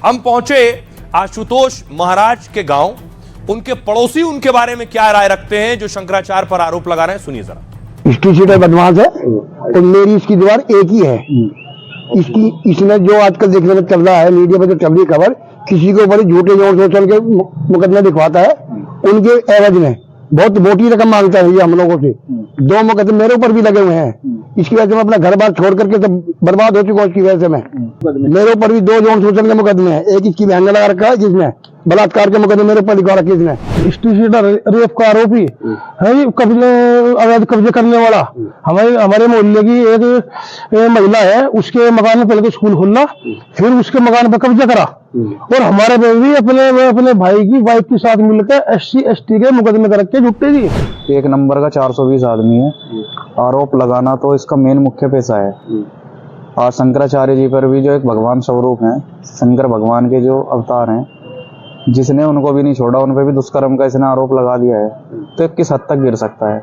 हम पहुंचे आशुतोष महाराज के गांव। उनके पड़ोसी उनके बारे में क्या राय रखते हैं जो शंकराचार्य पर आरोप लगा रहे हैं, सुनिए जरा। इसकी सीटें बदमाश है और मेरी इसकी दीवार एक ही है। इसने जो आजकल देखने में चल रहा है, मीडिया पर जो चल रही खबर, किसी के ऊपर झूठे जोर शोषण के मुकदमे दिखवाता है, उनके एवज में बहुत मोटी रकम मांगता है ये हम लोगों से। 2 मुकदमे मेरे ऊपर भी लगे हुए हैं। इसकी वजह से मैं अपना घर बार छोड़ करके सब बर्बाद हो चुका हूँ। इसकी वजह से मैं, मेरे ऊपर भी 2 यौन शोषण के मुकदमे हैं। एक इसकी बहन ने लगा रखा है, जिसने बलात्कार के मुकदमे मेरे ऊपर लिखवा रखे। इसने रेप का आरोपी है, कब्जे अवैध कब्जे करने वाला। हमारे मोहल्ले की एक महिला है, उसके मकान में पहले तो स्कूल खोलना, फिर उसके मकान पर कब्जा करा और हमारे पे भी अपने भाई की वाइफ के साथ मिलकर SC ST के मुकदमे कर रखे झूठे जी। 1 नंबर का 420 आदमी है। आरोप लगाना तो इसका मेन मुख्य पेशा है। और शंकराचार्य जी पर भी जो एक भगवान स्वरूप हैं, शंकर भगवान के जो अवतार हैं, जिसने उनको भी नहीं छोड़ा, उन पर भी दुष्कर्म का इसने आरोप लगा दिया है, तो किस हद तक गिर सकता है।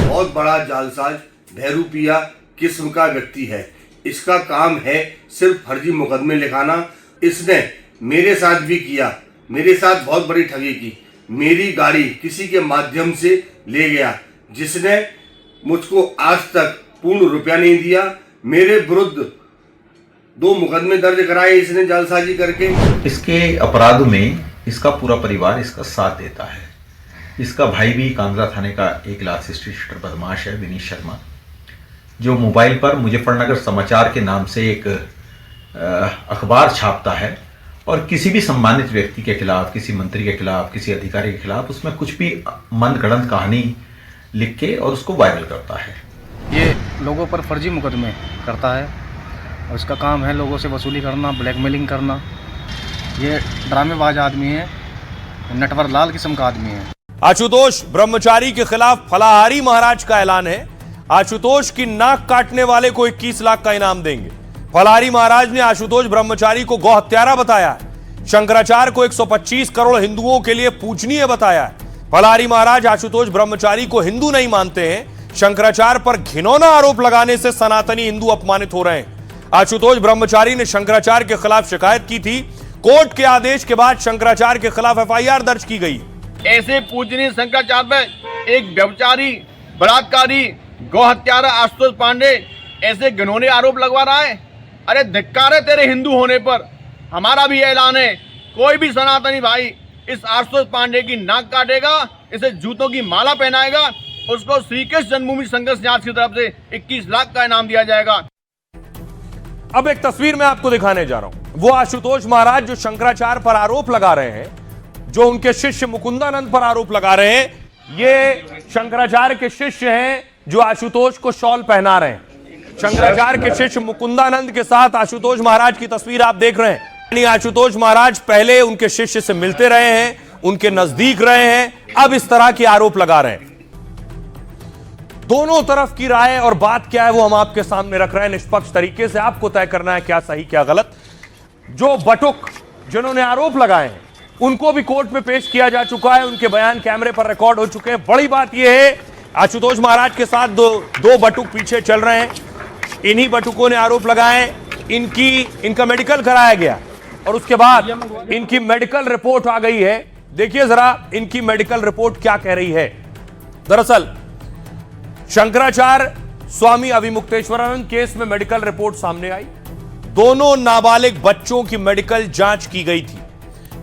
बहुत बड़ा जालसाज बहरूपिया किस्म का व्यक्ति है। इसका काम है सिर्फ फर्जी मुकदमे लिखाना। इसने मेरे साथ भी किया, मेरे साथ बहुत बड़ी ठगी की। मेरी गाड़ी किसी के माध्यम से ले गया, जिसने मुझको आज तक पूर्ण रुपया नहीं दिया। मेरे विरुद्ध 2 मुकदमे दर्ज कराए इसने जालसाजी करके। इसके अपराध में इसका पूरा परिवार इसका साथ देता है। इसका भाई भी कांगड़ा थाने का एक लाख शीटर बदमाश है, विनीत शर्मा, जो मोबाइल पर मुजफ्फरनगर समाचार के नाम से एक अखबार छापता है और किसी भी सम्मानित व्यक्ति के खिलाफ, किसी मंत्री के खिलाफ, किसी अधिकारी के खिलाफ उसमें कुछ भी मनगढ़ंत कहानी लिख के और उसको वायरल करता है। ये लोगों पर फर्जी मुकदमे करता है और इसका काम है लोगों से वसूली करना, ब्लैकमेलिंग करना। ये ड्रामेबाज आदमी है, नटवर लाल किस्म का आदमी है। आशुतोष ब्रह्मचारी के खिलाफ फलाहारी महाराज का ऐलान है। आशुतोष की नाक काटने वाले को 21 लाख का इनाम देंगे। फलाहारी महाराज ने आशुतोष ब्रह्मचारी को गौ हत्यारा बताया है। शंकराचार्य को 125 करोड़ हिंदुओं के लिए पूजनीय बताया है। फलाहारी महाराज आशुतोष ब्रह्मचारी को हिंदू नहीं मानते हैं। शंकराचार्य पर घिनौना आरोप लगाने से सनातनी हिंदू अपमानित हो रहे हैं। आशुतोष ब्रह्मचारी ने शंकराचार्य के खिलाफ शिकायत की थी। कोर्ट के आदेश के बाद शंकराचार्य के खिलाफ FIR दर्ज की गई। ऐसे पूजनीय शंकराचार्य पर एक व्यभिचारी, बलात्कारी, गौ हत्यारा आशुतोष पांडे ऐसे घिनौने आरोप लगवा रहा है। अरे धिक्कार है तेरे हिंदू होने पर। हमारा भी ऐलान है, कोई भी सनातनी भाई इस आशुतोष पांडे की नाक काटेगा, इसे जूतों की माला पहनाएगा, उसको श्री कृष्ण जन्मभूमि संघर्ष न्यास की तरफ से 21 लाख का इनाम दिया जाएगा। अब एक तस्वीर मैं आपको दिखाने जा रहा हूं। वो आशुतोष महाराज जो शंकराचार्य पर आरोप लगा रहे हैं, जो उनके शिष्य मुकुंदानंद पर आरोप लगा रहे हैं, ये शंकराचार्य के शिष्य हैं जो आशुतोष को शॉल पहना रहे हैं। शंकराचार्य के शिष्य मुकुंदानंद के साथ आशुतोष महाराज की तस्वीर आप देख रहे हैं। यानी आशुतोष महाराज पहले उनके शिष्य से मिलते रहे हैं, उनके नजदीक रहे हैं, अब इस तरह के आरोप लगा रहे हैं। दोनों तरफ की राय और बात क्या है वो हम आपके सामने रख रहे हैं निष्पक्ष तरीके से। आपको तय करना है क्या सही क्या गलत। जो बटुक जिन्होंने आरोप लगाए हैं उनको भी कोर्ट में पेश किया जा चुका है, उनके बयान कैमरे पर रिकॉर्ड हो चुके हैं। बड़ी बात यह है, आशुतोष महाराज के साथ दो बटुक पीछे चल रहे हैं। इन्हीं बटुकों ने आरोप लगाए। इनका मेडिकल कराया गया और उसके बाद इनकी मेडिकल रिपोर्ट आ गई है। देखिए जरा इनकी मेडिकल रिपोर्ट क्या कह रही है। दरअसल शंकराचार्य स्वामी अविमुक्तेश्वरानंद केस में मेडिकल रिपोर्ट सामने आई। दोनों नाबालिग बच्चों की मेडिकल जांच की गई थी।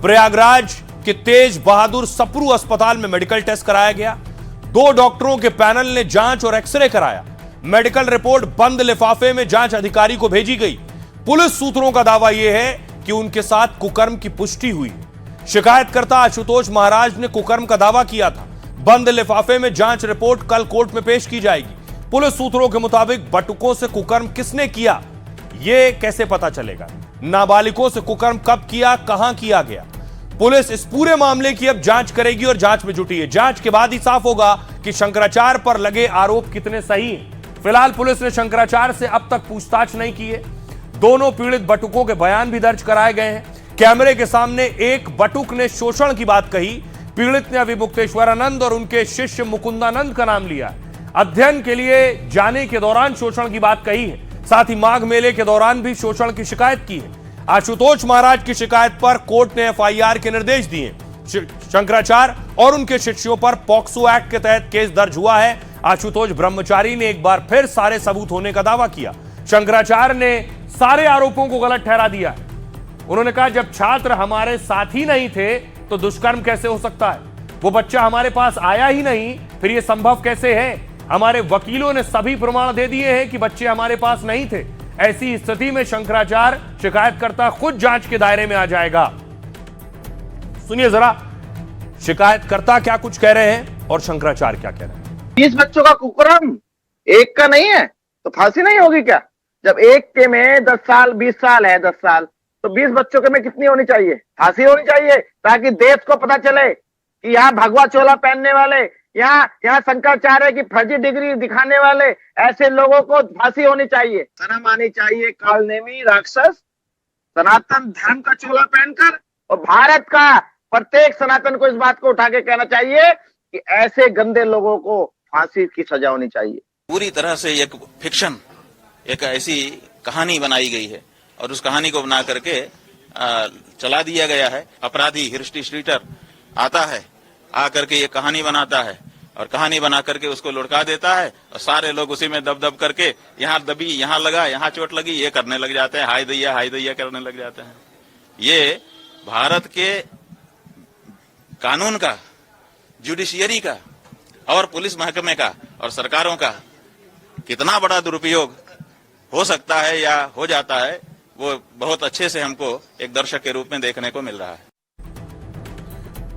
प्रयागराज के तेज बहादुर सप्रू अस्पताल में मेडिकल टेस्ट कराया गया। 2 डॉक्टरों के पैनल ने जांच और एक्सरे कराया। मेडिकल रिपोर्ट बंद लिफाफे में जांच अधिकारी को भेजी गई। पुलिस सूत्रों का दावा यह है कि उनके साथ कुकर्म की पुष्टि हुई। शिकायतकर्ता आशुतोष महाराज ने कुकर्म का दावा किया था। बंद लिफाफे में जांच रिपोर्ट कल कोर्ट में पेश की जाएगी। पुलिस सूत्रों के मुताबिक बटुकों से कुकर्म किसने किया यह कैसे पता चलेगा। नाबालिगों से कुकर्म कब किया, कहां किया गया, पुलिस इस पूरे मामले की अब जांच करेगी और जांच में जुटी है। जांच के बाद ही साफ होगा कि शंकराचार्य पर लगे आरोप कितने सही हैं। फिलहाल पुलिस ने शंकराचार्य से अब तक पूछताछ नहीं की है। दोनों पीड़ित बटुकों के बयान भी दर्ज कराए गए हैं। कैमरे के सामने एक बटुक ने शोषण की बात कही। पीड़ित ने अविमुक्तेश्वरानंद और उनके शिष्य मुकुंदानंद का नाम लिया। अध्ययन के लिए जाने के दौरान शोषण की बात कही है। साथ ही माघ मेले के दौरान भी शोषण की शिकायत की है। आशुतोष महाराज की शिकायत पर कोर्ट ने एफआईआर के निर्देश दिए। शंकराचार्य और उनके शिष्यों पर पॉक्सो एक्ट के तहत केस दर्ज हुआ है। आशुतोष ब्रह्मचारी ने एक बार फिर सारे सबूत होने का दावा किया। शंकराचार्य ने सारे आरोपों को गलत ठहरा दिया। उन्होंने कहा, जब छात्र हमारे साथ ही नहीं थे तो दुष्कर्म कैसे हो सकता है? वो बच्चा हमारे पास आया ही नहीं, फिर यह संभव कैसे है? हमारे वकीलों ने सभी प्रमाण दे दिए हैं कि बच्चे हमारे पास नहीं थे। ऐसी स्थिति में शंकराचार्य शिकायतकर्ता खुद जांच के दायरे में आ जाएगा। सुनिए जरा शिकायतकर्ता क्या कुछ कह रहे हैं और शंकराचार्य क्या कह रहे हैं। 20 बच्चों का कुकर्म एक का नहीं है तो फांसी नहीं होगी क्या? जब एक के में 10 साल 20 साल है, 10 साल, तो 20 बच्चों के में कितनी होनी चाहिए? फांसी होनी चाहिए, ताकि देश को पता चले कि यहाँ भगवा चोला पहनने वाले, यहाँ शंकराचार्य की फर्जी डिग्री दिखाने वाले ऐसे लोगों को फांसी होनी चाहिए। शर्म आनी चाहिए कालनेमी राक्षस सनातन धर्म का चोला पहनकर। और भारत का प्रत्येक सनातन को इस बात को उठा के कहना चाहिए कि ऐसे गंदे लोगों को फांसी की सजा होनी चाहिए। पूरी तरह से एक फिक्शन, एक ऐसी कहानी बनाई गई है और उस कहानी को बना करके चला दिया गया है। अपराधी हिस्ट्री शीटर आता है, आकर के ये कहानी बनाता है और कहानी बना करके उसको लुढ़का देता है और सारे लोग उसी में दब करके यहाँ दबी, यहाँ लगा, यहाँ चोट लगी, ये करने लग जाते हैं, हाय दैया करने लग जाते हैं। ये भारत के कानून का, जुडिशियरी का और पुलिस महकमे का और सरकारों का कितना बड़ा दुरुपयोग हो सकता है या हो जाता है, वो बहुत अच्छे से हमको एक दर्शक के रूप में देखने को मिल रहा है।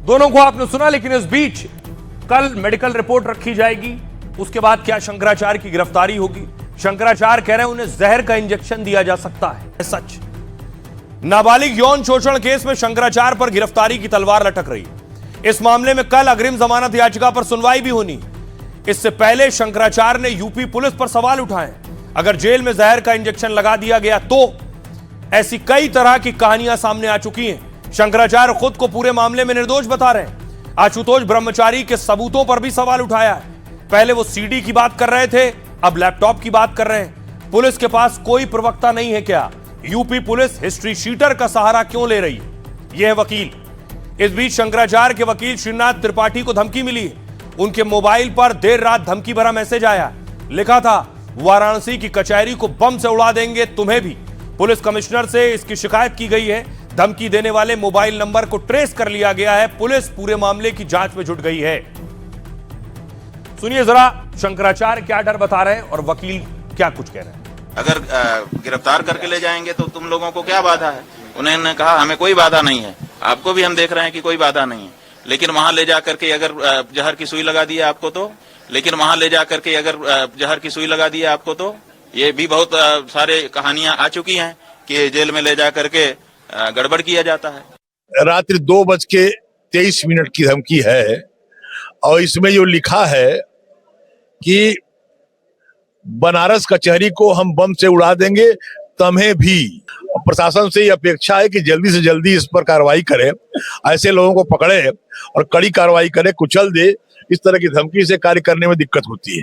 दोनों को आपने सुना, लेकिन इस बीच कल मेडिकल रिपोर्ट रखी जाएगी। उसके बाद क्या शंकराचार्य की गिरफ्तारी होगी? शंकराचार्य कह रहे हैं उन्हें जहर का इंजेक्शन दिया जा सकता है। सच, नाबालिग यौन शोषण केस में शंकराचार्य पर गिरफ्तारी की तलवार लटक रही। इस मामले में कल अग्रिम जमानत याचिका पर सुनवाई भी होनी। इससे पहले शंकराचार्य ने यूपी पुलिस पर सवाल उठाए। अगर जेल में जहर का इंजेक्शन लगा दिया गया तो ऐसी कई तरह की कहानियां सामने आ चुकी हैं। शंकराचार्य खुद को पूरे मामले में निर्दोष बता रहे हैं। आशुतोष ब्रह्मचारी के सबूतों पर भी सवाल उठाया है। पहले वो सीडी की बात कर रहे थे, अब लैपटॉप की बात कर रहे हैं। पुलिस के पास कोई प्रवक्ता नहीं है क्या? यूपी पुलिस हिस्ट्री शीटर का सहारा क्यों ले रही है? यह है वकील। इस बीच शंकराचार्य के वकील श्रीनाथ त्रिपाठी को धमकी मिली। उनके मोबाइल पर देर रात धमकी भरा मैसेज आया। लिखा था, वाराणसी की कचहरी को बम से उड़ा देंगे तुम्हें भी। पुलिस कमिश्नर से इसकी शिकायत की गई है। धमकी देने वाले मोबाइल नंबर को ट्रेस कर लिया गया है। पुलिस पूरे मामले की जांच में जुट गई है। सुनिए जरा शंकराचार्य क्या डर बता रहे हैं और वकील क्या कुछ कह रहे हैं। अगर गिरफ्तार करके ले जाएंगे तो तुम लोगों को क्या बाधा है? उन्होंने कहा हमें कोई बाधा नहीं है। आपको भी हम देख रहे हैं कि कोई बाधा नहीं है, लेकिन वहां ले जाकर के अगर जहर की सुई लगा दी आपको तो, लेकिन वहां ले जाकर के अगर जहर की सुई लगा दी आपको तो, ये भी बहुत सारे कहानियां आ चुकी हैं कि जेल में ले जाकर के गड़बड़ किया जाता है। रात्रि 2:23 की धमकी है और इसमें जो लिखा है कि बनारस कचहरी को हम बम से उड़ा देंगे तुम्हें भी। प्रशासन से ये अपेक्षा है कि जल्दी से जल्दी इस पर कार्रवाई करे, ऐसे लोगों को पकड़े और कड़ी कार्रवाई करे, कुचल दे। इस तरह की धमकी से कार्य करने में दिक्कत होती है।